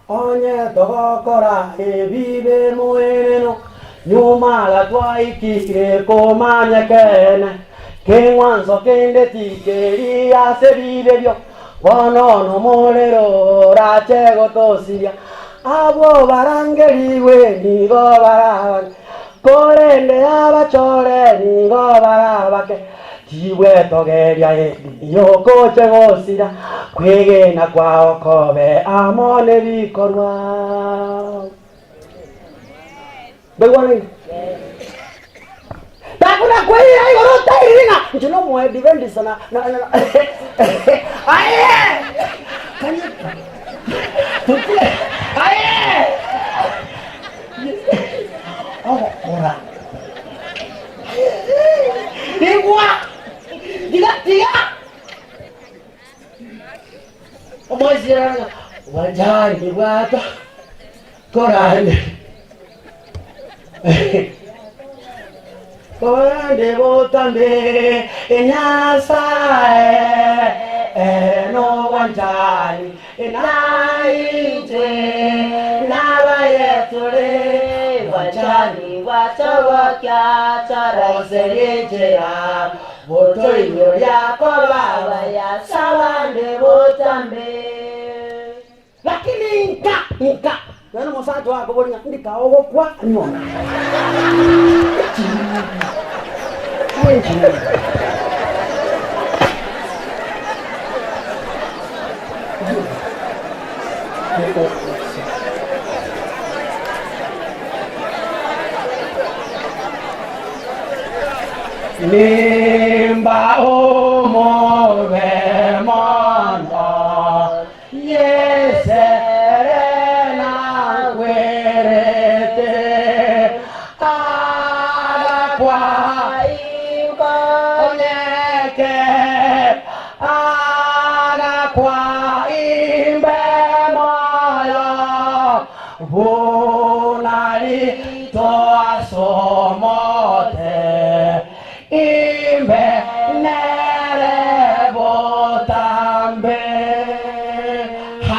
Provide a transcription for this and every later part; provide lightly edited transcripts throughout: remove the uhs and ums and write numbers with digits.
onye tokora ebibe moeneno nyuma la twaikire komanya kene kenwanzo kende tikeri asebire byo wonono molero rachego tosiria abo barangeriwe nigo barabane korende abachore nigo barabake tiwe togeria yokoche gosira kwegena kwao kobe amone bikorwa begwane takuna kweli igoro tairinga njuno mwe divendi sana na aye aye oh ora digwa diga omoziranga wajani wata korane Korande botambe enyasae no wanjani enaite nabayetore wanjani watawakya taraserejera botoyo yakobaba ya sawande botambe lakini nka Nano mosato wako bolinga ndika ogo kwa nyona. Nimba omo vemono yese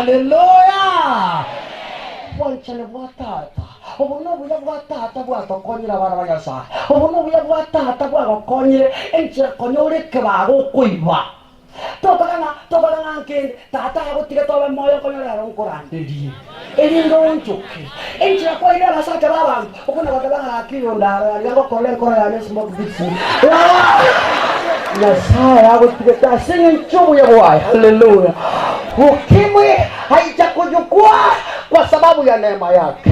Hallelujah! Wancane watata. Obono buya watata bwa tokonyira bana banyasa. Obono buya watata bwa gokonyire enche konyore kebago kuiba. Tokana nkende tata yagotiga toba moyo konyora ronkorandiri. Elindo nchuke. Enche kwa ile la saka baba. Okona bakabanga akiro ndara yango kolekora ya smoke bitsi. Na saa yagotiga tasinga nchubu ya bwa. Hallelujah. Ukimwi haijakujukua kwa sababu ya neema yake.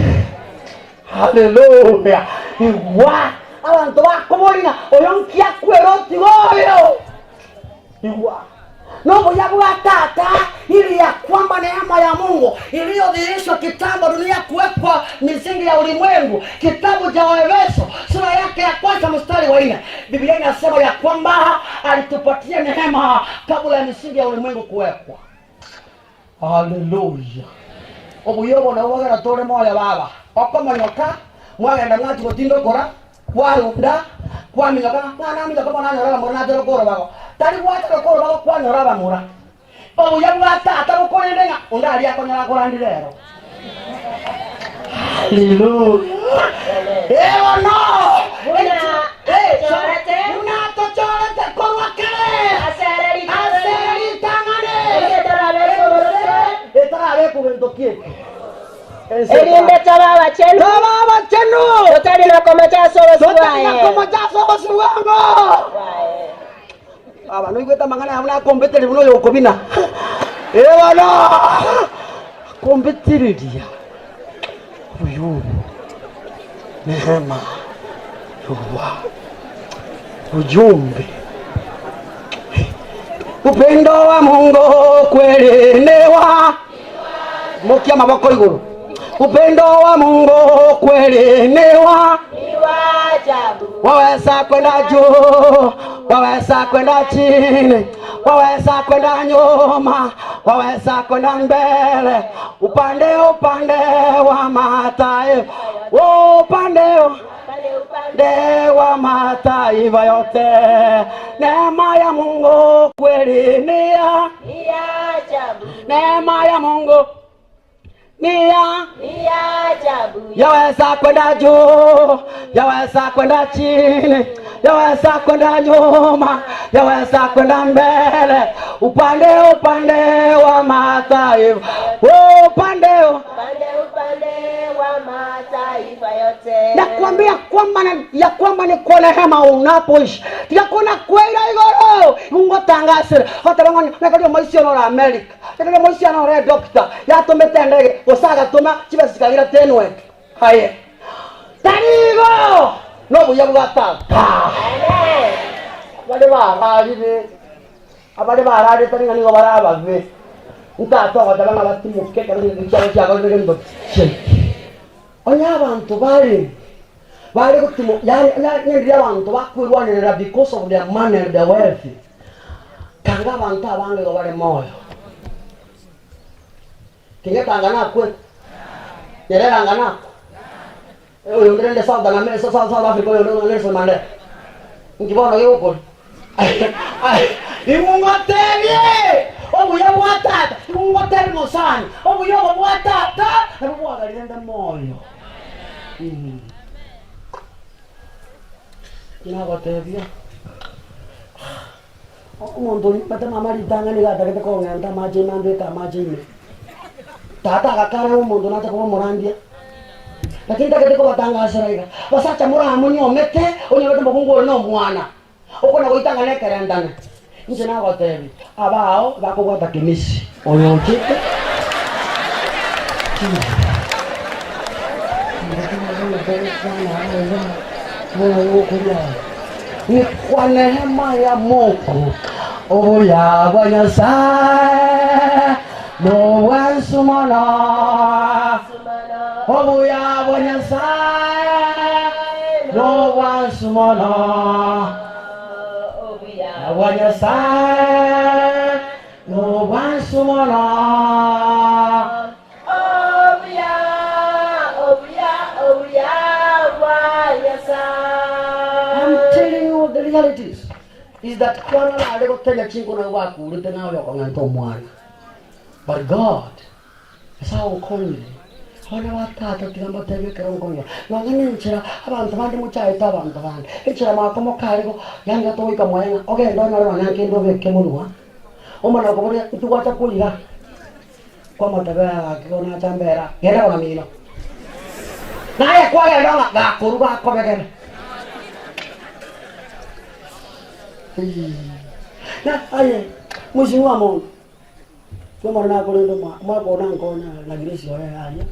Hallelujah. Iwa abantu bakobolina oyonkia kweroti goyo. Iwa no ya tata ili ya kwamba neema ya Mungu iliyodhihirishwa kitambo dunia kuwekwa misingi ya ulimwengu. Kitabu cha Waefeso sura yake ya kwanza mstari wa 4. Biblia inasema ya kwamba alitupatia neema kabla ya misingi ya ulimwengu kuwekwa. Hallelujah. Obuyobo na wagara tore moya baba. Okomanyoka mwagenda ngati gotindo kora warunda kwaminyoka ngana minyoka bona nyora mona tero kora baba. Tari wata kora baba kwa nyora bamura. Obuyobo atata gokorendenga undali akonyora korandirero. Hallelujah. Ewa no. Chorete. Una to chorete korwa kale. Aseri tangane. Etara kugendo kieke. Elimbe tababa chenu. Otari na komacha sobo suwango. Aba no igweta mangana hamna kombetere buno yokobina. Ewa no. Kombetere dia. Uyu. Neema. Yuwa. Ujumbe. Upendo wa Mungu kuelewa. Mokia maboko iguru. Upendo wa Mungu kuelewa. Waweza kwenda juu, waweza kwenda chini, waweza kwenda nyuma, waweza kwenda mbele. Upande wa mataifa, upande wa mataifa yote. Neema ya Mungu kweli ni ya ajabu. Neema ya Mungu ni ya ajabu. Yaweza kwenda juu, yaweza kwenda chini, yaweza kwenda nyuma, yaweza kwenda mbele, upande wa mataifa, upande wa mataifa yote. Nakwambia kwamba ni kwa neema unapoishi. Tikakona kwenda igoro, Mungu tangasire. Hata bangoni nakali maisha na America. Nakali maisha na doctor. Ya tomete ndege, osaga toma chibasikagira tenwe. Haye. Tarigo! No buya bugata. Amen. Abale barari taringa ni baraba ve. Utato badalanga batimuke kandi ngichalo cyako ngendo. Oya abantu bari gutimo yani abantu bakwirwanirira because of their money and their wealth. Kanga abantu abange go bari moyo. Kinga tangana kwe. Yere tangana. Oyo ngende South Africa yo Nelson Mandela. Ngibona yoko. Imungotebye. Obuya bwatata, imungotebye mosani. Obuya bwatata, ebwa galenda moyo. Inagotebye. Omuntu batama mari tangani gata kete ko nganta maji mande ka maji me. Tata akakara umuntu nata ko morandia. Lakini takete ko batanga asiraika. Basacha mura amunyo mete, onyo mbokungo no mwana. Okona goitanga nekerendana. Nje nagotebye. Abao bakogwata kimisi. Oyo chite. Ni kwa neema ya Mungu obuya bwa Nyasaye no wansumana obuya bwa Nyasaye no wansumana obuya bwa Nyasaye no wansumana. Is that kwana la alego tenya chingo na waku ulite nawe kwa nganto mwana. But God is how only. Hona watata tigamba tebe kero ngonya. Ngani nchira abantu bandi muchaita abantu bandi. Nchira makomo karigo yanga to wika mwana. Okay ndo na wana kendo veke munwa. Omana ko bari tuwata kulira. Kwa mataga kiona chambera. Gera wana mino. Naye kwa ya ndo gakuruba ko begere. Na aye mwisho wa Mungu kama na kolendo mwako na ngona la gresi oya aye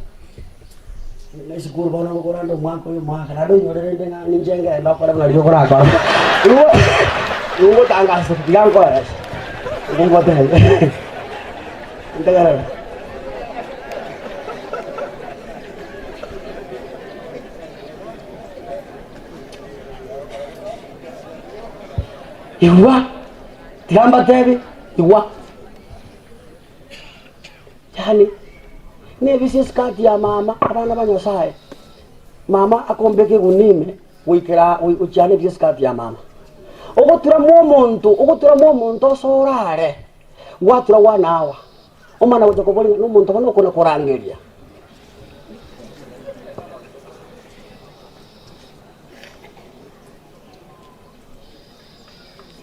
na sikuru bana ngora ndo mwako yo mwaka na do nyore ndenga ninjenga ndo kwa na jokora kwa uwo tanga so yango ya ngo te ndagara Iwa tigamba tebe iwa yani ne bisis kati ya mama abana banyosaye mama akombeke gunime wikira uchane bisis kati ya mama ogotura mu muntu sorare watura wanawa omana wajokoboli no muntu bano kona korangeria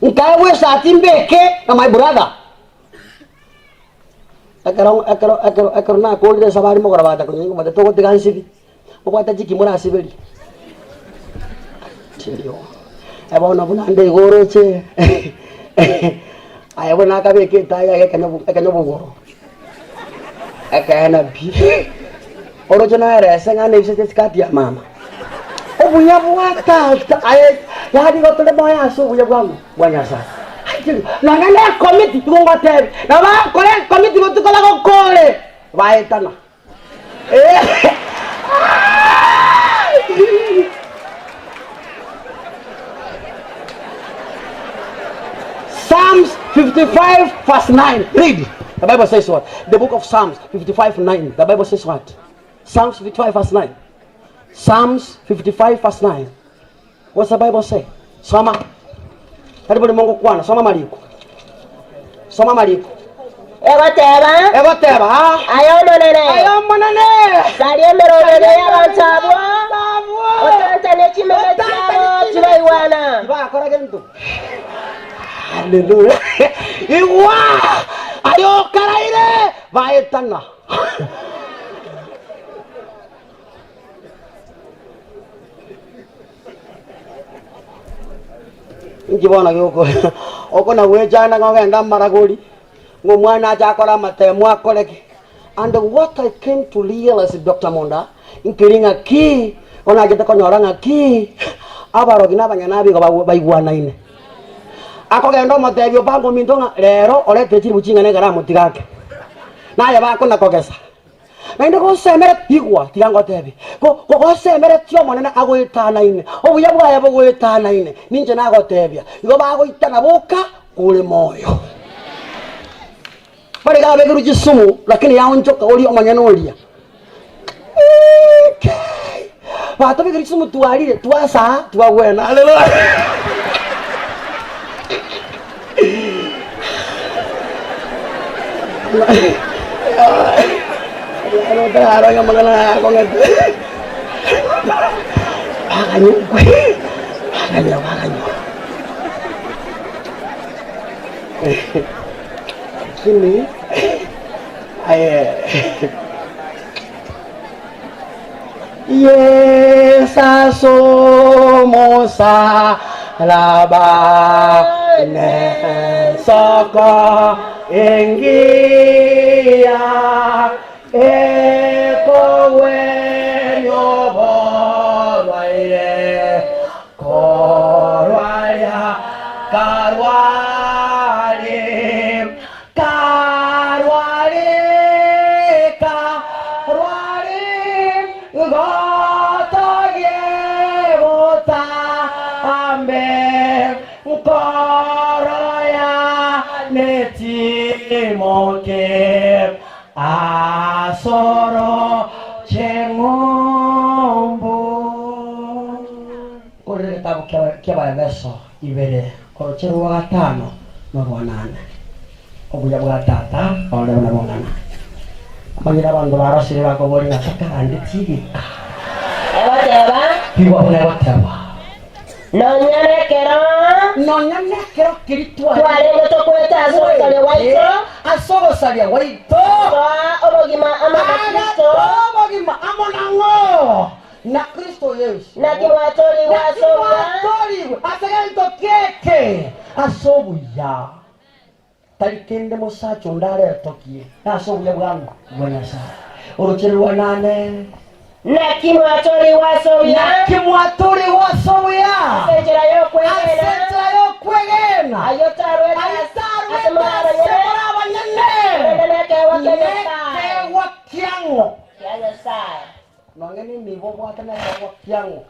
Nkawe sati mbeke na my brother. Akaro na kolde sabari mo grabata kunyo ngomata to gote gansibi. Okwata jiki mura sibeli. Chiyo. Aba ona buna ande goroche. Aya buna ka beke taya ekanya bugoro. Akana bi. Orojo na era senga ne bise skati ya mama. Obuya bwata aye yadi gotole moya aso buya bwangu bwanyasa. Na ngana committee tungo tebe. Na ba kole committee go tukola go kole. Baetana. Psalms 55 verse 9. Read. The Bible says what? The book of Psalms 55:9. The Bible says what? Psalms 55 verse 9. Psalms 55 verse 9. What's the Bible say? Soma. Karibu Mungu kwana. Soma Mariko. Soma Mariko. Egoteba ayo monene Salye emerondero y'abantu abo otantane ekimere kyabo kibaiwana bakora gento. Haleluya. Iwa ayo karaire baetana. Ngibona yoko okona wejana ngenda maragoli ngomwana ajakora matemo akoleke. And what I came to realize, Dr. Monda, inkiringa ki ona jeta konyoranga ki abarogi n'abanyanabi ngo baigwana ine akogenda matebyo bango mindonga rero orete chiri buchinga ne gara mutigake naye bakona kogesa nainde go semere pigwa tirango tebi go semere tio monene agoitana ine obuya bwaye bogoitana ine ninje nago tebya igo bagoitana boka kule moyo bari gabe guru jisumu lakini yao njoka oli omanyana olia Bato bigiri sumu tuarire tuasa tuawena. Haleluya. Ano taro yang magana ako ngati. Bakanyo ko. Bakanyo. Sini. Yesa somosa labane soko ingia ekowe nyobobaire korwaya karwari Moke asoro chengombo kore kitabu kia Efeso ibere korochero wa gatano no bwanane obuya bwa tata ole na bongana abagira bandu barasire bakobori ngatakande tigika Egoteba biwa unegoteba nonyanekero kiritwa twarenge tokweta asogosalia waito obogima amakristo obogima amonango na Kristo Yesu na kimwatori wasoba asegento keke asobuya talikende mosacho ndare tokie asobuya bwangu bwana sa uruchero wanane na kimwatori wasoba Asenjera yo kwegena ayotarwe wakiango nongeni mibo bwatana wakiango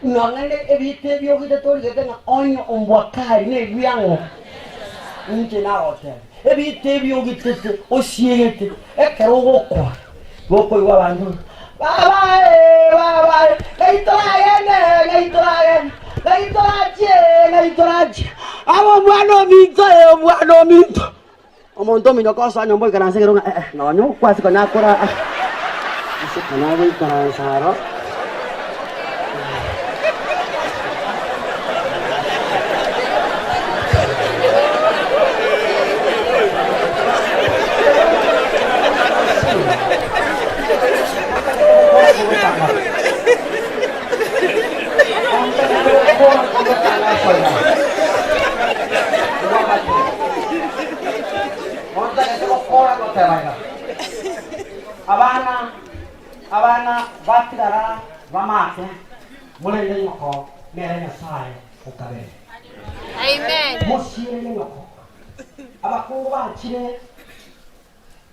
nongeni ebite byo gitetorigete na onyo ombwakari ne byango nje na hotel ebite byo gitete osiegete ekero gokwa iwa bandu bye gaitoraje abo mwana minto omonto minyo kosa nyombo ikaranse kero nonyo kwasi kona kora kana we karansaro abana batigara bamate mulende nyoko mere nyasaye ukabere amen musire nyoko abakuru bakire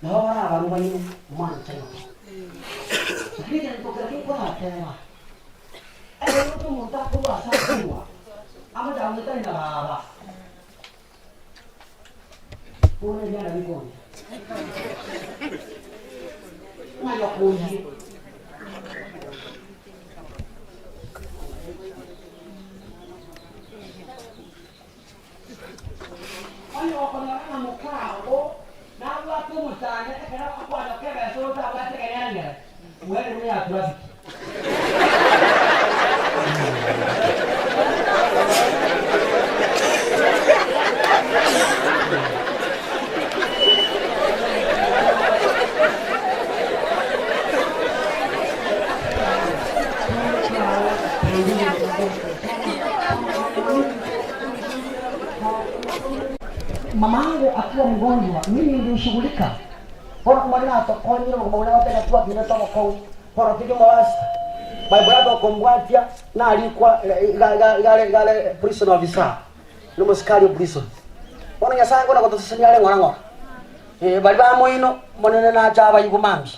nabo bari abantu bari manje kigenda tokera kwatera ero tumunta kuba sakuwa amaja mutenda baba pone yana bikoni Mayo kuji ayo kana mukao ngumu sana kana kwa kebe sio tabata kanyanga wewe ni ya traffic mamangu akiwa mgonjwa mimi nilishughulika bora kumwona atokonyera kumwona wapenda tu akina kwa bora kile mawasi baibrado kombwatia na alikuwa gale prison officer no muskari prison bona nyasango na kutosanya ale ngora bali ba moino monene na chaba yikumambi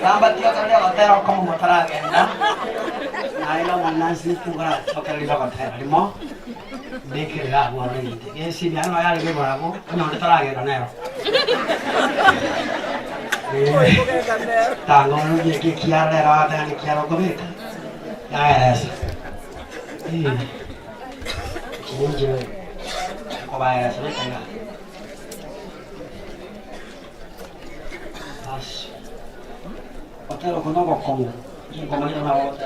Lambat dia kerja hotel kamu motor agenda. Ayo mana sih kurang hotel di hotel di mau dekir lah gua ini. Ini sih dia no ya lebih berapa? Kenapa hotel agenda nero? Tanggung lu dia kiar lewat dan kiar kau beta. Ya es. Ini je. Kau bayar sedikit enggak? As. Hotel ko no komo. Yung kumain na ako.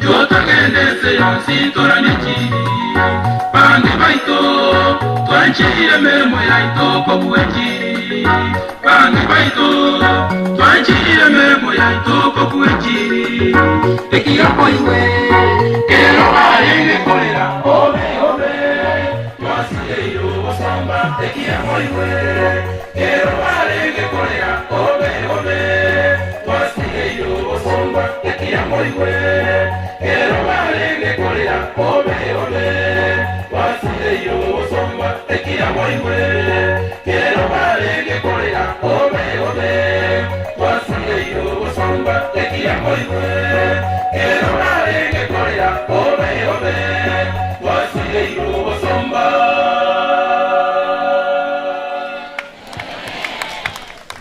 Yo también deseo si tú eres Twanchire memo ya itoko buwejiri Bandi baito Twanchire memo ya itoko buwejiri Ekia koiwe Kero barenge kolera Obe obe Twasile yo osamba Ekia koiwe Kero barenge kolera Obe obe Twasile yo osamba Ekia koiwe Kero barenge kolera Obe obe Twasile yo osamba Ekia koiwe Kero barenge kolera Obe obe Twasile yo osamba Ekia koiwe